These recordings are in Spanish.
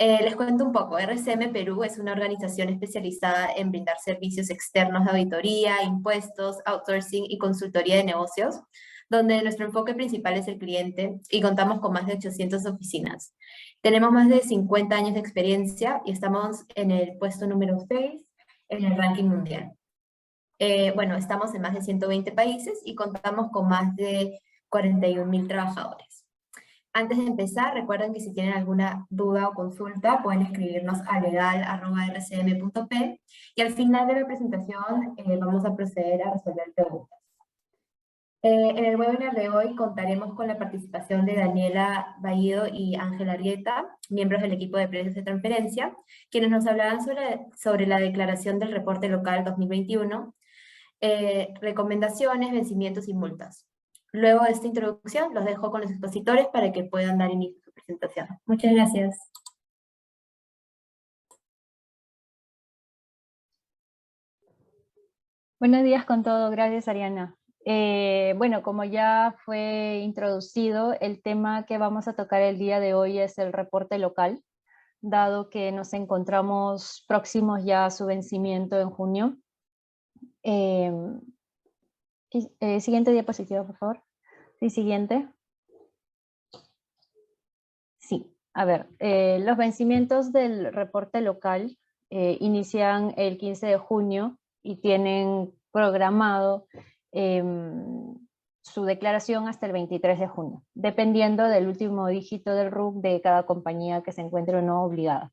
Les cuento un poco. RCM Perú es una organización especializada en brindar servicios externos de auditoría, impuestos, outsourcing y consultoría de negocios, donde nuestro enfoque principal es el cliente y contamos con más de 800 oficinas. Tenemos más de 50 años de experiencia y estamos en el puesto número 6 en el ranking mundial. Bueno, estamos en más de 120 países y contamos con más de 41.000 trabajadores. Antes de empezar, recuerden que si tienen alguna duda o consulta, pueden escribirnos a legal@rcm.p y al final de la presentación vamos a proceder a resolver preguntas. En el webinar de hoy contaremos con la participación de Daniela Baído y Ángela Arrieta, miembros del equipo de precios de transferencia, quienes nos hablarán sobre la declaración del reporte local 2021, recomendaciones, vencimientos y multas. Luego de esta introducción, los dejo con los expositores para que puedan dar inicio a su presentación. Muchas gracias. Buenos días con todo, gracias Ariana. Bueno, como ya fue introducido, el tema que vamos a tocar el día de hoy es el reporte local, dado que nos encontramos próximos ya a su vencimiento en junio. Siguiente diapositiva, por favor. Sí, siguiente. Sí, a ver, los vencimientos del reporte local inician el 15 de junio y tienen programado su declaración hasta el 23 de junio, dependiendo del último dígito del RUC de cada compañía que se encuentre o no obligada.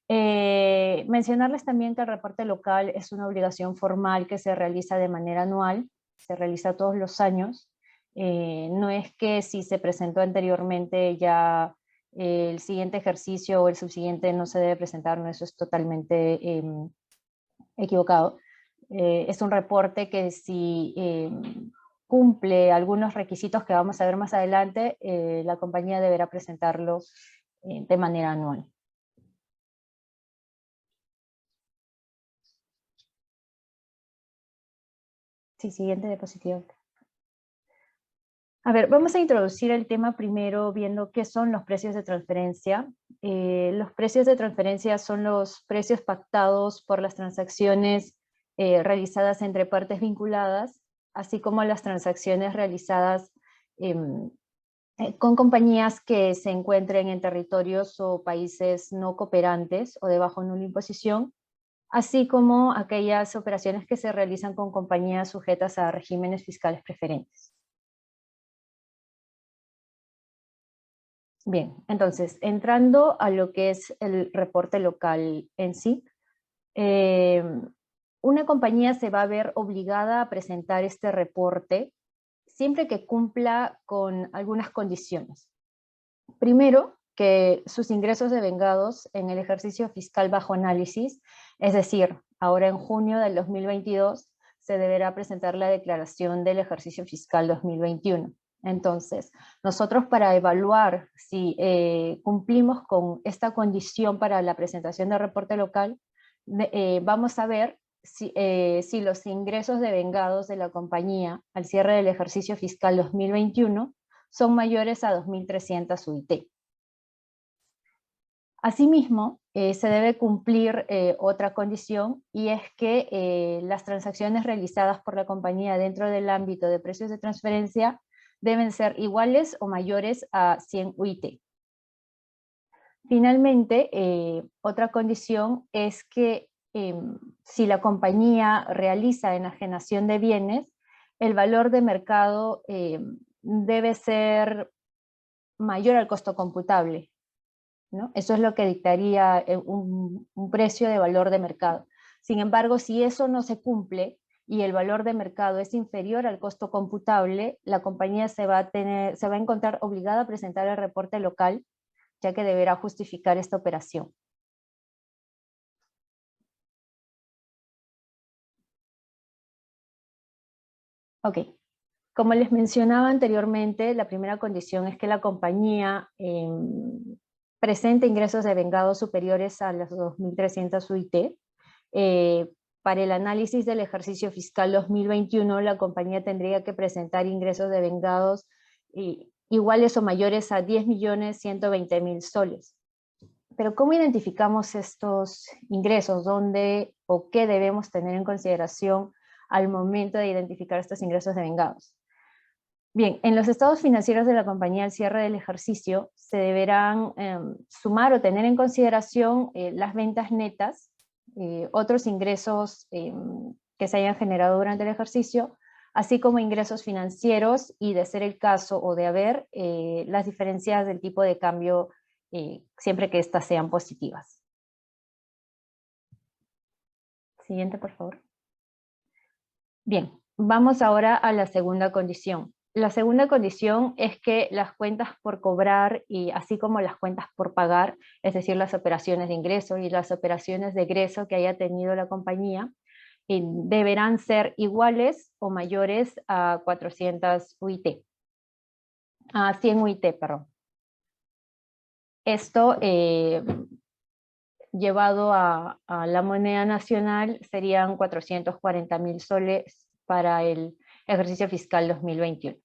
Mencionarles también que el reporte local es una obligación formal que se realiza de manera anual, se realiza todos los años. No es que si se presentó anteriormente ya el siguiente ejercicio o el subsiguiente no se debe presentar, no, eso es totalmente equivocado. Es un reporte que si cumple algunos requisitos que vamos a ver más adelante, la compañía deberá presentarlo de manera anual. Sí, siguiente diapositiva. A ver, vamos a introducir el tema primero viendo qué son los precios de transferencia. Los precios de transferencia son los precios pactados por las transacciones realizadas entre partes vinculadas, así como las transacciones realizadas con compañías que se encuentren en territorios o países no cooperantes o de bajo nula imposición, así como aquellas operaciones que se realizan con compañías sujetas a regímenes fiscales preferentes. Bien, entonces, entrando a lo que es el reporte local en sí, una compañía se va a ver obligada a presentar este reporte siempre que cumpla con algunas condiciones. Primero, que sus ingresos devengados en el ejercicio fiscal bajo análisis, es decir, ahora en junio del 2022, se deberá presentar la declaración del ejercicio fiscal 2021. Entonces, nosotros para evaluar si cumplimos con esta condición para la presentación del reporte local, vamos a ver si los ingresos devengados de la compañía al cierre del ejercicio fiscal 2021 son mayores a 2.300 UIT. Asimismo, se debe cumplir otra condición, y es que las transacciones realizadas por la compañía dentro del ámbito de precios de transferencia deben ser iguales o mayores a 100 UIT. Finalmente, otra condición es que si la compañía realiza enajenación de bienes, el valor de mercado debe ser mayor al costo computable, ¿no? Eso es lo que dictaría un precio de valor de mercado. Sin embargo, si eso no se cumple y el valor de mercado es inferior al costo computable, la compañía se va a encontrar obligada a presentar el reporte local, ya que deberá justificar esta operación. Ok, como les mencionaba anteriormente, la primera condición es que la compañía presente ingresos devengados superiores a las 2.300 UIT. Para el análisis del ejercicio fiscal 2021, la compañía tendría que presentar ingresos devengados iguales o mayores a 10.120.000 soles. Pero ¿cómo identificamos estos ingresos? ¿Dónde o qué debemos tener en consideración al momento de identificar estos ingresos devengados? Bien, en los estados financieros de la compañía al cierre del ejercicio se deberán sumar o tener en consideración las ventas netas, otros ingresos que se hayan generado durante el ejercicio, así como ingresos financieros y, de ser el caso o de haber, las diferencias del tipo de cambio siempre que éstas sean positivas. Siguiente, por favor. Bien, vamos ahora a la segunda condición. La segunda condición es que las cuentas por cobrar y así como las cuentas por pagar, es decir, las operaciones de ingreso y las operaciones de egreso que haya tenido la compañía, deberán ser iguales o mayores a 400 UIT, a 100 UIT, perdón. Esto llevado a la moneda nacional serían 440.000 soles para el ejercicio fiscal 2021.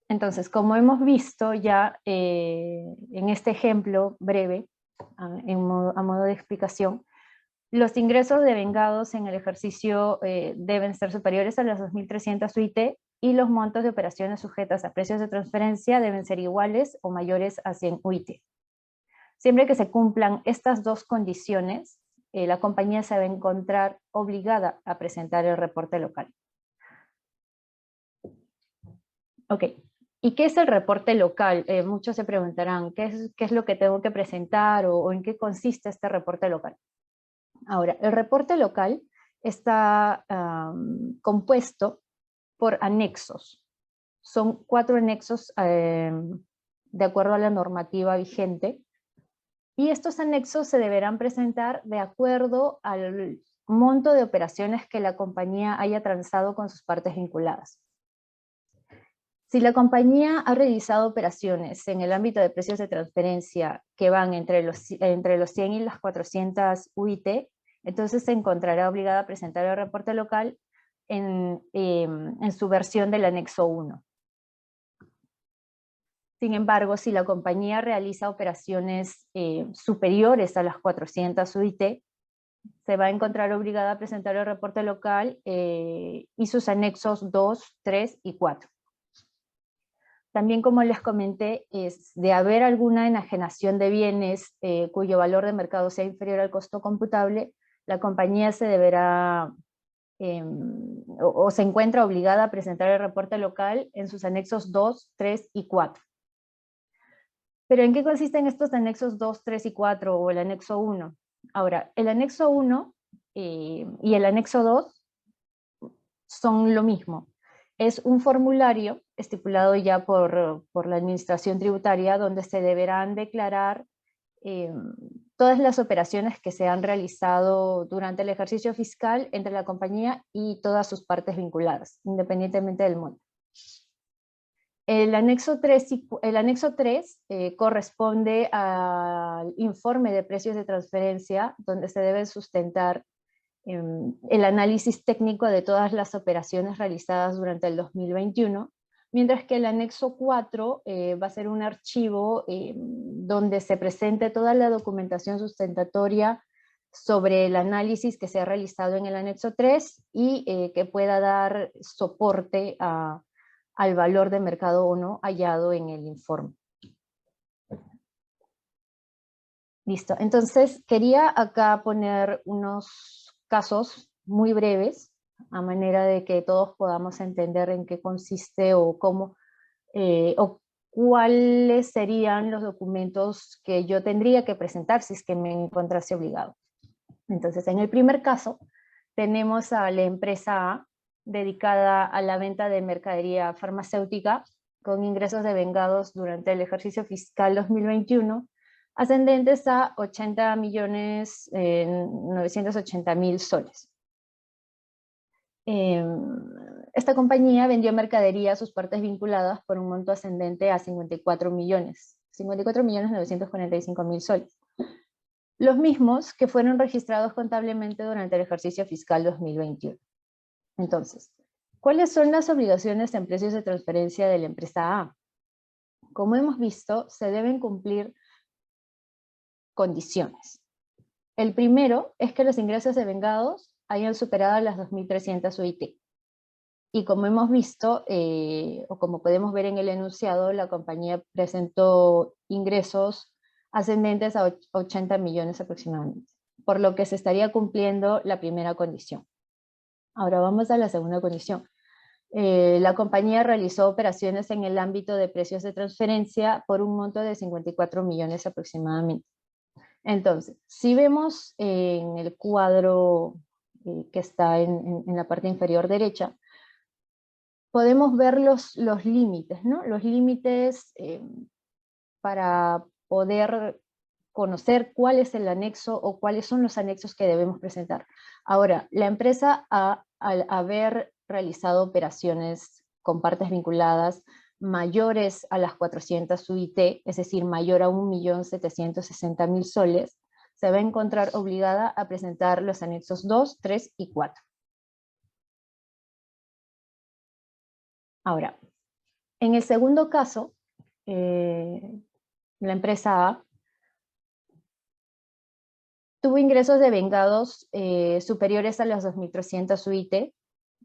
Entonces, como hemos visto ya en este ejemplo breve, a modo de explicación, los ingresos devengados en el ejercicio deben ser superiores a los 2.300 UIT y los montos de operaciones sujetas a precios de transferencia deben ser iguales o mayores a 100 UIT. Siempre que se cumplan estas dos condiciones, la compañía se va a encontrar obligada a presentar el reporte local. Ok. ¿Y qué es el reporte local? Muchos se preguntarán, ¿qué es lo que tengo que presentar o en qué consiste este reporte local? Ahora, el reporte local está compuesto por anexos. Son 4 anexos de acuerdo a la normativa vigente, y estos anexos se deberán presentar de acuerdo al monto de operaciones que la compañía haya transado con sus partes vinculadas. Si la compañía ha realizado operaciones en el ámbito de precios de transferencia que van entre los 100 y las 400 UIT, entonces se encontrará obligada a presentar el reporte local en su versión del anexo 1. Sin embargo, si la compañía realiza operaciones superiores a las 400 UIT, se va a encontrar obligada a presentar el reporte local y sus anexos 2, 3 y 4. También, como les comenté, es de haber alguna enajenación de bienes cuyo valor de mercado sea inferior al costo computable, la compañía se deberá o se encuentra obligada a presentar el reporte local en sus anexos 2, 3 y 4. ¿Pero en qué consisten estos anexos 2, 3 y 4 o el anexo 1? Ahora, el anexo 1 y el anexo 2 son lo mismo. Es un formulario estipulado ya por la administración tributaria donde se deberán declarar todas las operaciones que se han realizado durante el ejercicio fiscal entre la compañía y todas sus partes vinculadas, independientemente del monto. El anexo 3 corresponde al informe de precios de transferencia, donde se debe sustentar el análisis técnico de todas las operaciones realizadas durante el 2021, mientras que el anexo 4 va a ser un archivo donde se presente toda la documentación sustentatoria sobre el análisis que se ha realizado en el anexo 3 y que pueda dar soporte al valor de mercado o no hallado en el informe. Listo, entonces quería acá poner unos casos muy breves, a manera de que todos podamos entender en qué consiste o cómo, o cuáles serían los documentos que yo tendría que presentar si es que me encontrase obligado. Entonces, en el primer caso, tenemos a la empresa A, dedicada a la venta de mercadería farmacéutica, con ingresos devengados durante el ejercicio fiscal 2021, ascendentes a 80.980.000 soles. Esta compañía vendió mercadería a sus partes vinculadas por un monto ascendente a 54.945.000 soles. Los mismos que fueron registrados contablemente durante el ejercicio fiscal 2021. Entonces, ¿cuáles son las obligaciones en precios de transferencia de la empresa A? Como hemos visto, se deben cumplir condiciones. El primero es que los ingresos de vengados hayan superado las 2.300 UIT. Y como hemos visto, o como podemos ver en el enunciado, la compañía presentó ingresos ascendentes a 80 millones aproximadamente, por lo que se estaría cumpliendo la primera condición. Ahora vamos a la segunda condición. La compañía realizó operaciones en el ámbito de precios de transferencia por un monto de 54 millones aproximadamente. Entonces, si vemos en el cuadro que está en la parte inferior derecha, podemos ver los límites, ¿no? Los límites para poder conocer cuál es el anexo o cuáles son los anexos que debemos presentar. Ahora, la empresa, al haber realizado operaciones con partes vinculadas mayores a las 400 UIT, es decir, mayor a 1.760.000 soles, se va a encontrar obligada a presentar los anexos 2, 3 y 4. Ahora, en el segundo caso, la empresa A tuvo ingresos de vengados superiores a las 2.300 UIT,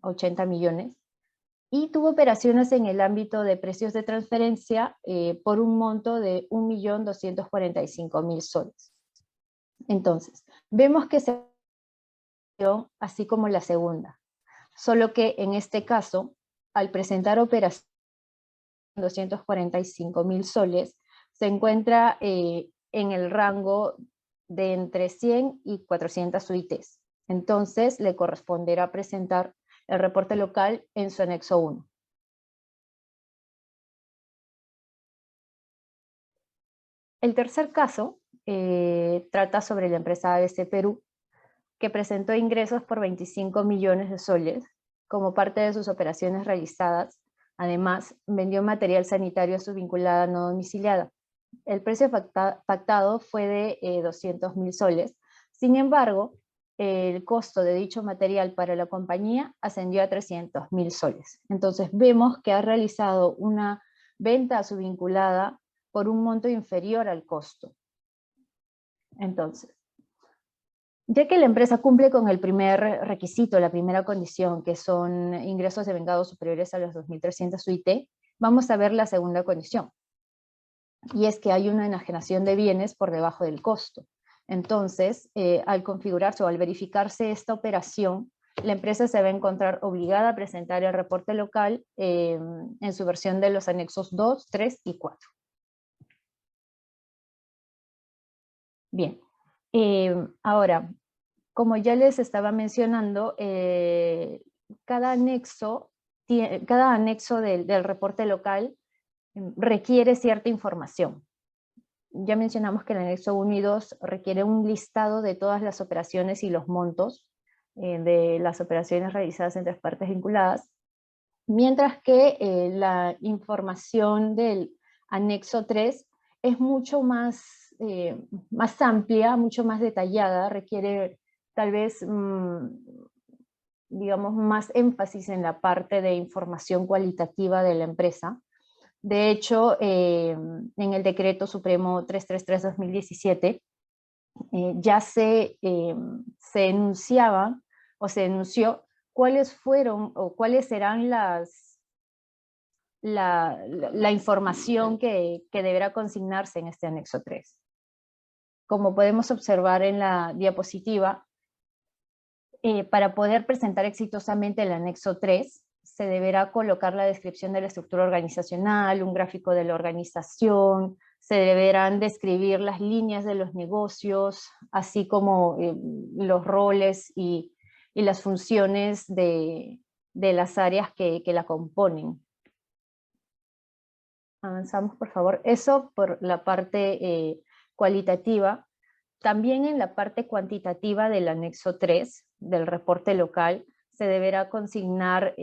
80 millones, y tuvo operaciones en el ámbito de precios de transferencia por un monto de 1.245.000 soles. Entonces, vemos que se dio así como la segunda, solo que en este caso, al presentar operaciones de 245.000 soles, se encuentra en el rango de entre 100 y 400 UITs. Entonces, le corresponderá presentar el reporte local en su anexo 1. El tercer caso trata sobre la empresa ABC Perú, que presentó ingresos por 25 millones de soles como parte de sus operaciones realizadas. Además, vendió material sanitario a su vinculada no domiciliada. El precio pactado fue de 200.000 soles. Sin embargo, el costo de dicho material para la compañía ascendió a 300.000 soles. Entonces vemos que ha realizado una venta a su vinculada por un monto inferior al costo. Entonces, ya que la empresa cumple con el primer requisito, la primera condición, que son ingresos de vengados superiores a los 2.300 UIT, vamos a ver la segunda condición. Y es que hay una enajenación de bienes por debajo del costo. Entonces, al configurarse o al verificarse esta operación, la empresa se va a encontrar obligada a presentar el reporte local en su versión de los anexos 2, 3 y 4. Bien, ahora, como ya les estaba mencionando, cada anexo del reporte local requiere cierta información. Ya mencionamos que el anexo 1 y 2 requiere un listado de todas las operaciones y los montos de las operaciones realizadas entre las partes vinculadas, mientras que la información del anexo 3 es mucho más amplia, mucho más detallada, requiere tal vez, digamos, más énfasis en la parte de información cualitativa de la empresa. De hecho, en el Decreto Supremo 333-2017 ya se enunciaba o se enunció cuáles fueron o cuáles serán la información que deberá consignarse en este anexo 3. Como podemos observar en la diapositiva, para poder presentar exitosamente el anexo 3, se deberá colocar la descripción de la estructura organizacional, un gráfico de la organización, se deberán describir las líneas de los negocios, así como los roles y las funciones de las áreas que la componen. Avanzamos, por favor. Eso por la parte cualitativa. También en la parte cuantitativa del anexo 3 del reporte local se deberá consignar,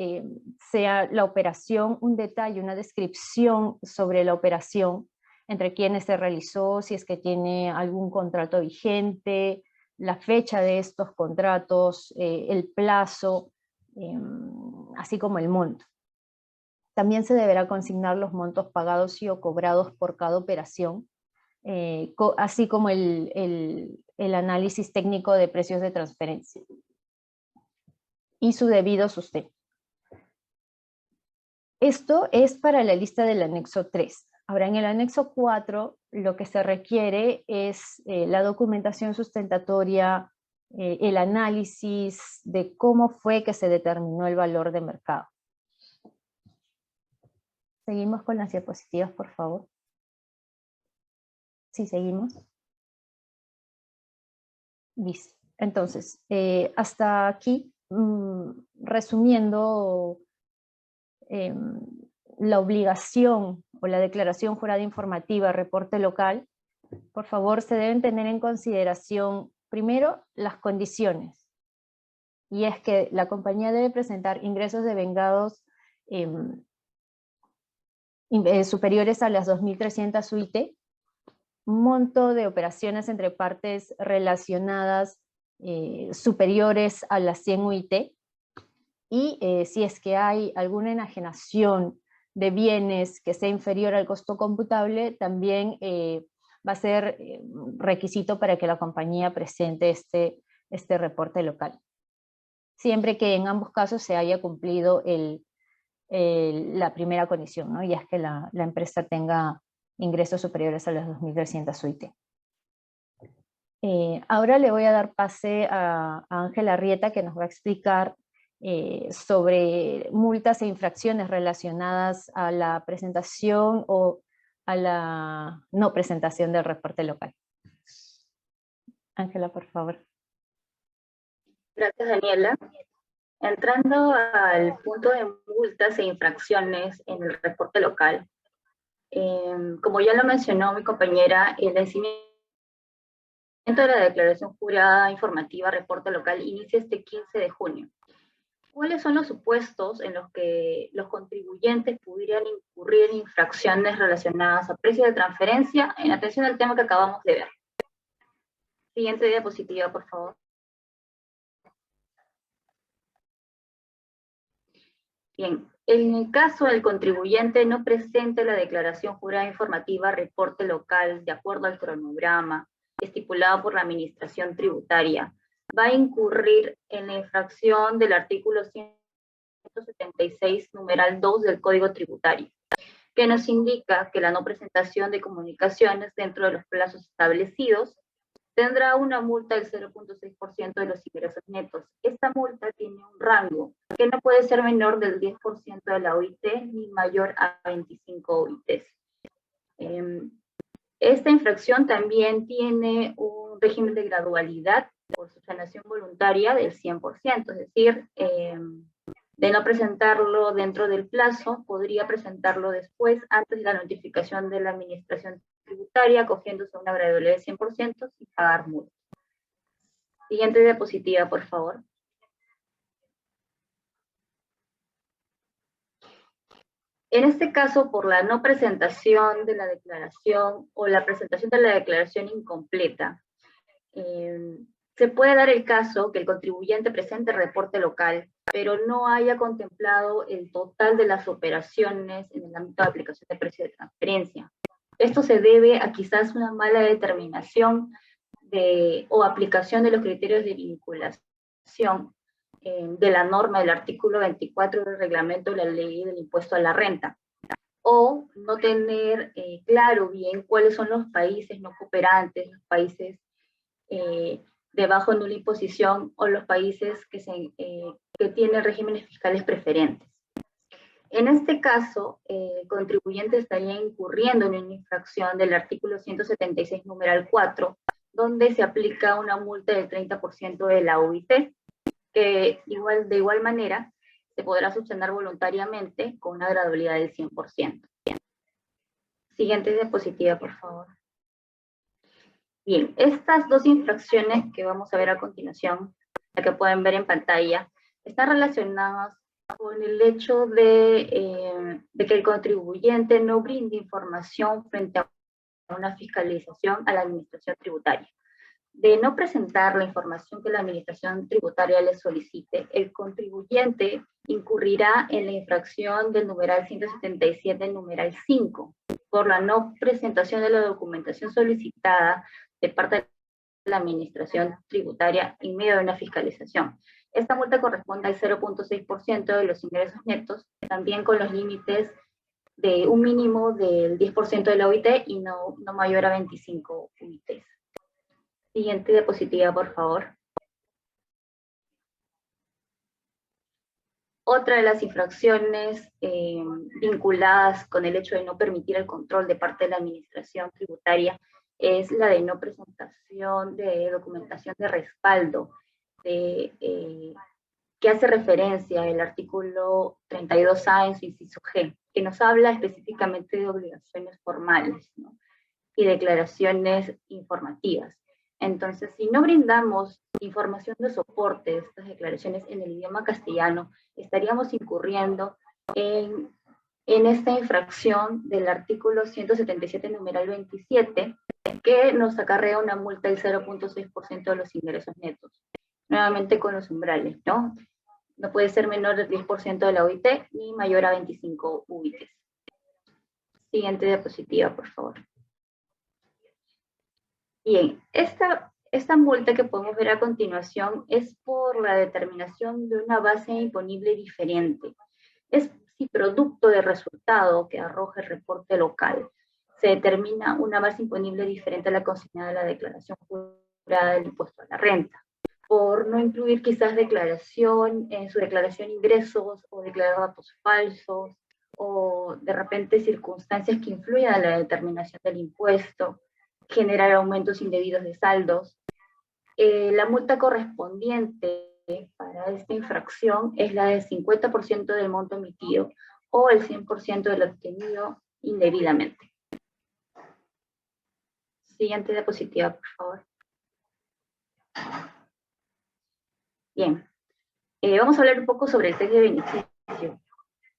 sea la operación, un detalle, una descripción sobre la operación, entre quienes se realizó, si es que tiene algún contrato vigente, la fecha de estos contratos, el plazo, así como el monto. También se deberá consignar los montos pagados y o cobrados por cada operación, así como el análisis técnico de precios de transferencia y su debido sustento. Esto es para la lista del anexo 3. Ahora, en el anexo 4, lo que se requiere es la documentación sustentatoria, el análisis de cómo fue que se determinó el valor de mercado. Seguimos con las diapositivas, por favor. Sí, seguimos. Listo. Entonces, hasta aquí, resumiendo, la obligación o la declaración jurada informativa, reporte local, por favor, se deben tener en consideración, primero, las condiciones. Y es que la compañía debe presentar ingresos devengados superiores a las 2.300 UIT, monto de operaciones entre partes relacionadas superiores a las 100 UIT, y si es que hay alguna enajenación de bienes que sea inferior al costo computable, también va a ser requisito para que la compañía presente este reporte local. Siempre que en ambos casos se haya cumplido la primera condición, ¿no? Y es que la empresa tenga ingresos superiores a las 2.300 UIT. Ahora le voy a dar pase a Ángela Arrieta, que nos va a explicar sobre multas e infracciones relacionadas a la presentación o a la no presentación del reporte local. Ángela, por favor. Gracias, Daniela. Entrando al punto de multas e infracciones en el reporte local, como ya lo mencionó mi compañera, el vencimiento de la declaración jurada informativa reporte local inicia este 15 de junio. ¿Cuáles son los supuestos en los que los contribuyentes pudieran incurrir en infracciones relacionadas a precios de transferencia en atención al tema que acabamos de ver? Siguiente diapositiva, por favor. Bien, en el caso del contribuyente no presente la declaración jurada informativa reporte local de acuerdo al cronograma estipulado por la Administración Tributaria, va a incurrir en la infracción del artículo 176, numeral 2 del Código Tributario, que nos indica que la no presentación de comunicaciones dentro de los plazos establecidos tendrá una multa del 0.6% de los ingresos netos. Esta multa tiene un rango que no puede ser menor del 10% de la OIT ni mayor a 25 OITs. Esta infracción también tiene un régimen de gradualidad por subsanación voluntaria del 100%, es decir, de no presentarlo dentro del plazo, podría presentarlo después, antes de la notificación de la Administración Tributaria, acogiéndose a una gradualidad de 100% sin pagar multa. Siguiente diapositiva, por favor. En este caso, por la no presentación de la declaración o la presentación de la declaración incompleta, se puede dar el caso que el contribuyente presente reporte local, pero no haya contemplado el total de las operaciones en el ámbito de aplicación de precio de transferencia. Esto se debe a quizás una mala determinación o aplicación de los criterios de vinculación de la norma del artículo 24 del reglamento de la ley del impuesto a la renta, o no tener claro bien cuáles son los países no cooperantes, los países de bajo nula imposición o los países que tienen regímenes fiscales preferentes. En este caso, el contribuyente estaría incurriendo en una infracción del artículo 176, numeral 4, donde se aplica una multa del 30% de la UIT, que de igual manera se podrá subsanar voluntariamente con una gradualidad del 100%. Siguiente diapositiva, por favor. Bien, estas dos infracciones que vamos a ver a continuación, la que pueden ver en pantalla, están relacionadas con el hecho de que el contribuyente no brinde información frente a una fiscalización a la Administración Tributaria. de no presentar la información que la administración tributaria le solicite, el contribuyente incurrirá en la infracción del numeral 177, numeral 5, por la no presentación de la documentación solicitada de parte de la administración tributaria en medio de una fiscalización. Esta multa corresponde al 0.6% de los ingresos netos, también con los límites de un mínimo del 10% de la OIT y no mayor a 25 UITs. Siguiente diapositiva, por favor. Otra de las infracciones vinculadas con el hecho de no permitir el control de parte de la administración tributaria es la de no presentación de documentación de respaldo, que hace referencia al artículo 32A en su inciso G, que nos habla específicamente de obligaciones formales, ¿no?, y declaraciones informativas. Entonces, si no brindamos información de soporte de estas declaraciones en el idioma castellano, estaríamos incurriendo en esta infracción del artículo 177, numeral 27, que nos acarrea una multa del 0.6% de los ingresos netos. Nuevamente con los umbrales, ¿no? No puede ser menor del 10% de la OIT ni mayor a 25 UITs. Siguiente diapositiva, por favor. Bien, esta multa que podemos ver a continuación es por la determinación de una base imponible diferente. Es si producto del resultado que arroja el reporte local se determina una base imponible diferente a la consignada de la declaración jurada del impuesto a la renta, por no incluir quizás en su declaración ingresos, o declarar datos falsos, o de repente circunstancias que influyan en la determinación del impuesto, generar aumentos indebidos de saldos. La multa correspondiente para esta infracción es la del 50% del monto emitido o el 100% del obtenido indebidamente. Siguiente diapositiva, por favor. Bien, vamos a hablar un poco sobre el test de beneficio.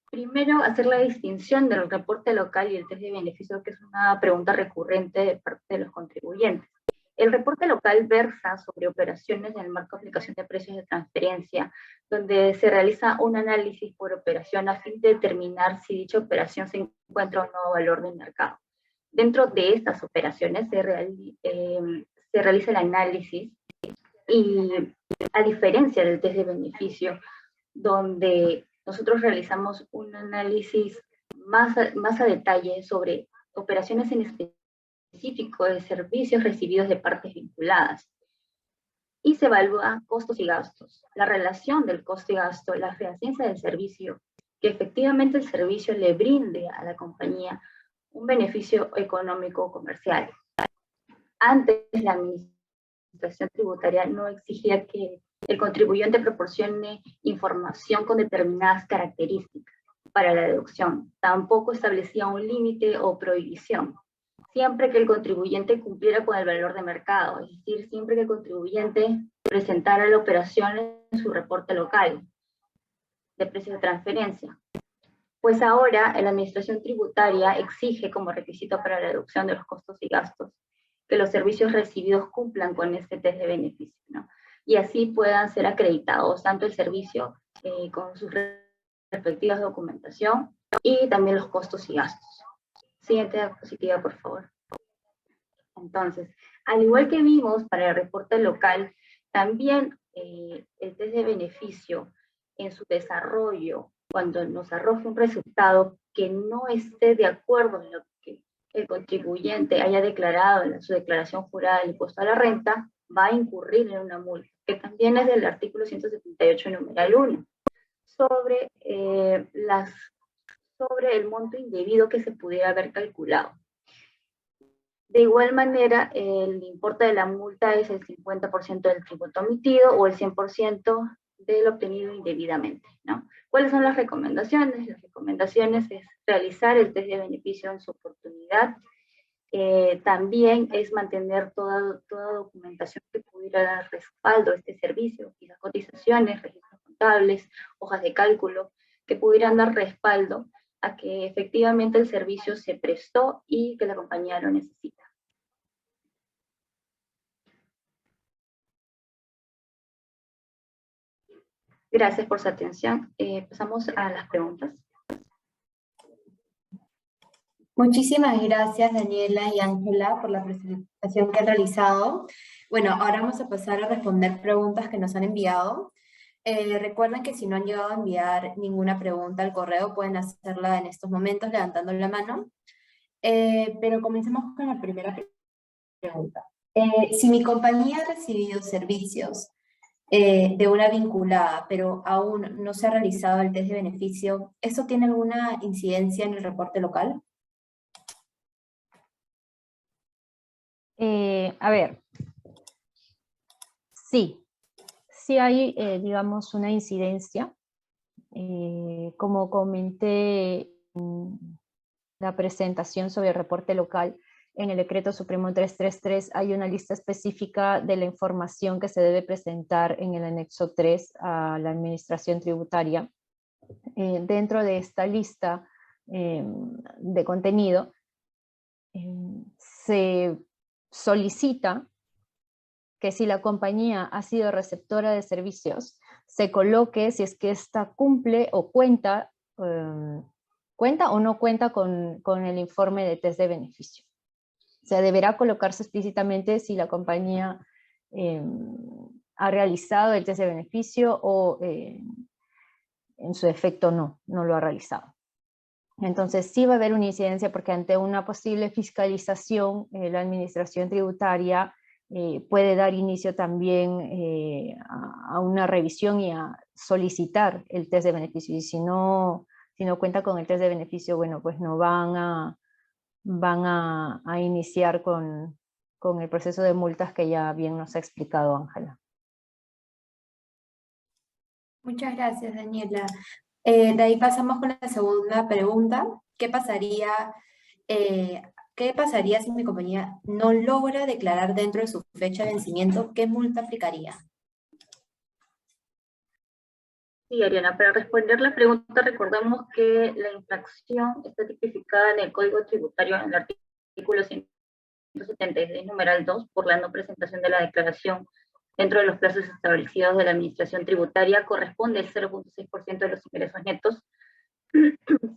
Primero, hacer la distinción del reporte local y el test de beneficio, que es una pregunta recurrente de parte de los contribuyentes. El reporte local versa sobre operaciones en el marco de aplicación de precios de transferencia, donde se realiza un análisis por operación a fin de determinar si dicha operación se encuentra o no valor de mercado. Dentro de estas operaciones se realiza el análisis, y a diferencia del test de beneficio, donde nosotros realizamos un análisis más a detalle sobre operaciones en específico de servicios recibidos de partes vinculadas. Y se evalúa costos y gastos, la relación del costo y gasto, la fehacienza del servicio, que efectivamente el servicio le brinde a la compañía un beneficio económico o comercial. Antes, la administración tributaria no exigía que el contribuyente proporcione información con determinadas características para la deducción. Tampoco establecía un límite o prohibición, siempre que el contribuyente cumpliera con el valor de mercado, es decir, siempre que el contribuyente presentara la operación en su reporte local de precios de transferencia. Pues ahora la administración tributaria exige como requisito para la deducción de los costos y gastos que los servicios recibidos cumplan con este test de beneficio, ¿no? Y así puedan ser acreditados tanto el servicio con sus respectivas documentación y también los costos y gastos. Siguiente diapositiva, por favor. Entonces, al igual que vimos para el reporte local, también el test de beneficio en su desarrollo, cuando nos arroje un resultado que no esté de acuerdo en lo que el contribuyente haya declarado en su declaración jurada del impuesto a la renta, va a incurrir en una multa, que también es del artículo 178, numeral 1, sobre el monto indebido que se pudiera haber calculado. De igual manera, el importe de la multa es el 50% del tributo omitido o el 100% del obtenido indebidamente, ¿no? ¿Cuáles son las recomendaciones? Las recomendaciones es realizar el test de beneficio en su oportunidad. También es mantener toda documentación que pudiera dar respaldo a este servicio, quizás cotizaciones, registros contables, hojas de cálculo, que pudieran dar respaldo a que efectivamente el servicio se prestó y que la compañía lo necesita. Gracias por su atención. Pasamos a las preguntas. Muchísimas gracias, Daniela y Ángela, por la presentación que han realizado. Bueno, ahora vamos a pasar a responder preguntas que nos han enviado. Recuerden que si no han llegado a enviar ninguna pregunta al correo, pueden hacerla en estos momentos levantando la mano. Pero comencemos con la primera pregunta. Si mi compañía ha recibido servicios de una vinculada, pero aún no se ha realizado el test de beneficio, ¿eso tiene alguna incidencia en el reporte local? A ver, sí hay, digamos, una incidencia. Como comenté en la presentación sobre el reporte local, en el Decreto Supremo 333 hay una lista específica de la información que se debe presentar en el anexo 3 a la Administración Tributaria. Dentro de esta lista de contenido, se solicita que si la compañía ha sido receptora de servicios, se coloque si es que ésta cumple o cuenta o no cuenta con el informe de test de beneficio. O sea, deberá colocarse explícitamente si la compañía ha realizado el test de beneficio o en su efecto no lo ha realizado. Entonces sí va a haber una incidencia porque ante una posible fiscalización la administración tributaria puede dar inicio también a una revisión y a solicitar el test de beneficio. Y si no cuenta con el test de beneficio, bueno, pues no van a iniciar con el proceso de multas que ya bien nos ha explicado Ángela. Muchas gracias, Daniela. De ahí pasamos con la segunda pregunta. ¿Qué pasaría si mi compañía no logra declarar dentro de su fecha de vencimiento? ¿Qué multa aplicaría? Sí, Ariana, para responder la pregunta, recordemos que la infracción está tipificada en el Código Tributario en el artículo 176, numeral 2, por la no presentación de la declaración dentro de los plazos establecidos de la Administración Tributaria, corresponde al 0.6% de los ingresos netos.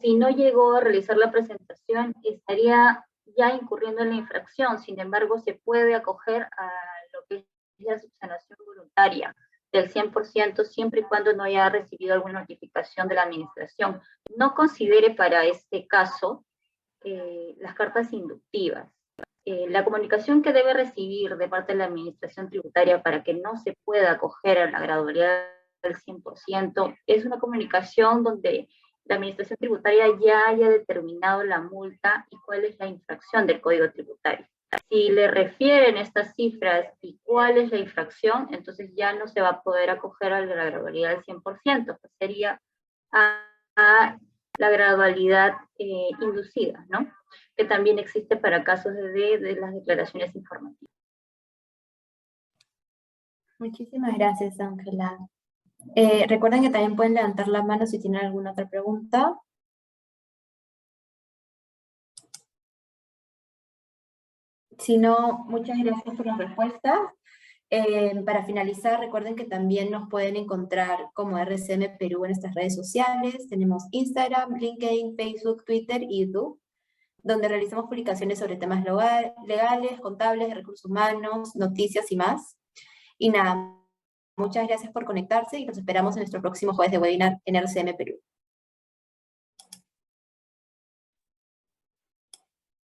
Si no llegó a realizar la presentación, estaría ya incurriendo en la infracción. Sin embargo, se puede acoger a lo que es la subsanación voluntaria del 100%, siempre y cuando no haya recibido alguna notificación de la administración. No considere para este caso las cartas inductivas. La comunicación que debe recibir de parte de la administración tributaria para que no se pueda acoger a la gradualidad del 100% es una comunicación donde la administración tributaria ya haya determinado la multa y cuál es la infracción del Código Tributario. Si le refieren estas cifras y cuál es la infracción, entonces ya no se va a poder acoger a la gradualidad del 100%, pues sería a la gradualidad inducida, ¿no? Que también existe para casos de las declaraciones informativas. Muchísimas gracias, Ángela. Recuerden que también pueden levantar la mano si tienen alguna otra pregunta. Si no, muchas gracias por las respuestas. Para finalizar, recuerden que también nos pueden encontrar como RCM Perú en nuestras redes sociales. Tenemos Instagram, LinkedIn, Facebook, Twitter y YouTube, donde realizamos publicaciones sobre temas legales, contables, de recursos humanos, noticias y más. Y nada, muchas gracias por conectarse y los esperamos en nuestro próximo jueves de webinar en RCM Perú.